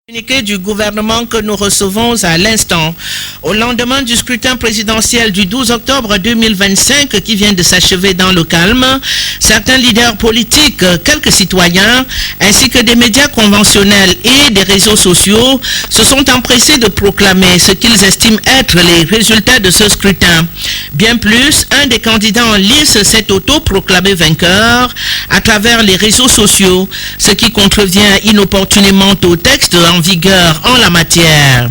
Communiqué du gouvernement que nous recevons à l'instant. Au lendemain du scrutin présidentiel du 12 octobre 2025 qui vient de s'achever dans le calme, certains leaders politiques, quelques citoyens, ainsi que des médias conventionnels et des réseaux sociaux se sont empressés de proclamer ce qu'ils estiment être les résultats de ce scrutin. Bien plus, un des candidats en lice s'est auto-proclamé vainqueur à travers les réseaux sociaux, ce qui contrevient inopportunément au texte en vigueur en la matière.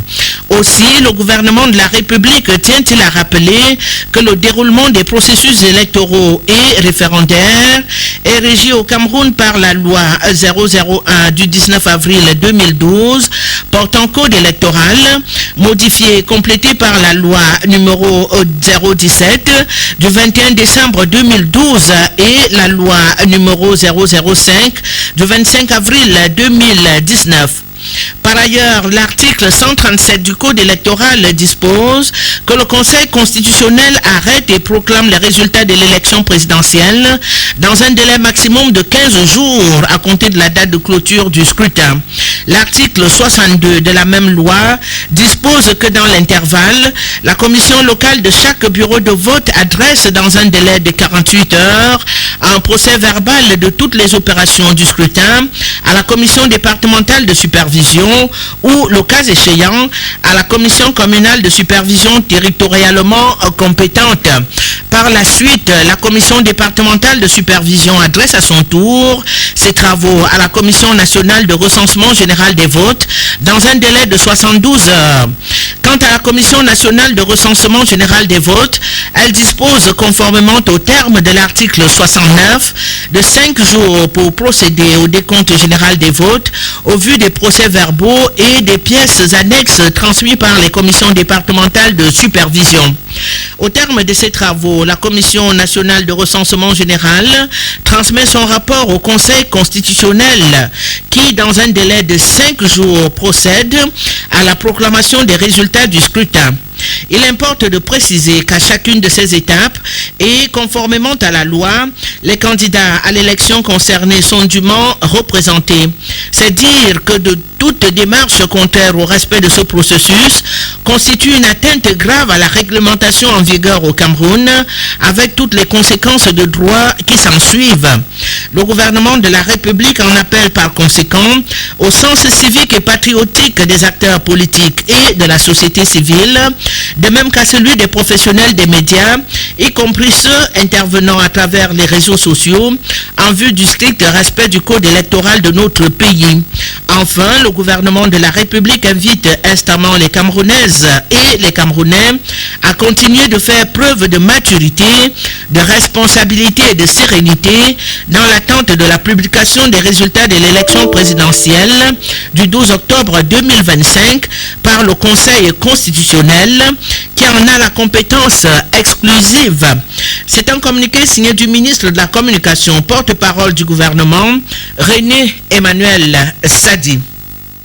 Aussi, le gouvernement de la République tient-il à rappeler que le déroulement des processus électoraux et référendaires est régi au Cameroun par la loi 001 du 19 avril 2012 portant code électoral, modifiée et complétée par la loi numéro 017 du 21 décembre 2012 et la loi numéro 005 du 25 avril 2019. Par ailleurs, l'article 137 du Code électoral dispose que le Conseil constitutionnel arrête et proclame les résultats de l'élection présidentielle dans un délai maximum de 15 jours à compter de la date de clôture du scrutin. L'article 62 de la même loi dispose que dans l'intervalle, la commission locale de chaque bureau de vote adresse dans un délai de 48 heures un procès verbal de toutes les opérations du scrutin à la commission départementale de supervision ou, le cas échéant, à la commission communale de supervision territorialement compétente. Par la suite, la commission départementale de supervision adresse à son tour ses travaux à la commission nationale de recensement général des votes dans un délai de 72 heures. Quant à la commission nationale de recensement général des votes, elle dispose conformément au terme de l'article 69 de 5 jours pour procéder au décompte général des votes au vu des procès-verbaux et des pièces annexes transmises par les commissions départementales de supervision. Au terme de ces travaux, la Commission nationale de recensement général transmet son rapport au Conseil constitutionnel qui, dans un délai de 5 jours, procède à la proclamation des résultats du scrutin. Il importe de préciser qu'à chacune de ces étapes et conformément à la loi, les candidats à l'élection concernée sont dûment représentés. C'est dire que de toute démarche contraire au respect de ce processus constitue une atteinte grave à la réglementation en vigueur au Cameroun, avec toutes les conséquences de droit qui s'en suivent. Le gouvernement de la République en appelle par conséquent au sens civique et patriotique des acteurs politiques et de la société civile, de même qu'à celui des professionnels des médias, y compris ceux intervenant à travers les réseaux sociaux, en vue du strict respect du code électoral de notre pays. Enfin, le gouvernement de la République invite instamment les Camerounaises et les Camerounais à continuer de faire preuve de maturité, de responsabilité et de sérénité dans l'attente de la publication des résultats de l'élection présidentielle du 12 octobre 2025 par le Conseil constitutionnel qui en a la compétence exclusive. C'est un communiqué signé du ministre de la Communication, porte-parole du gouvernement, René Emmanuel Sadi.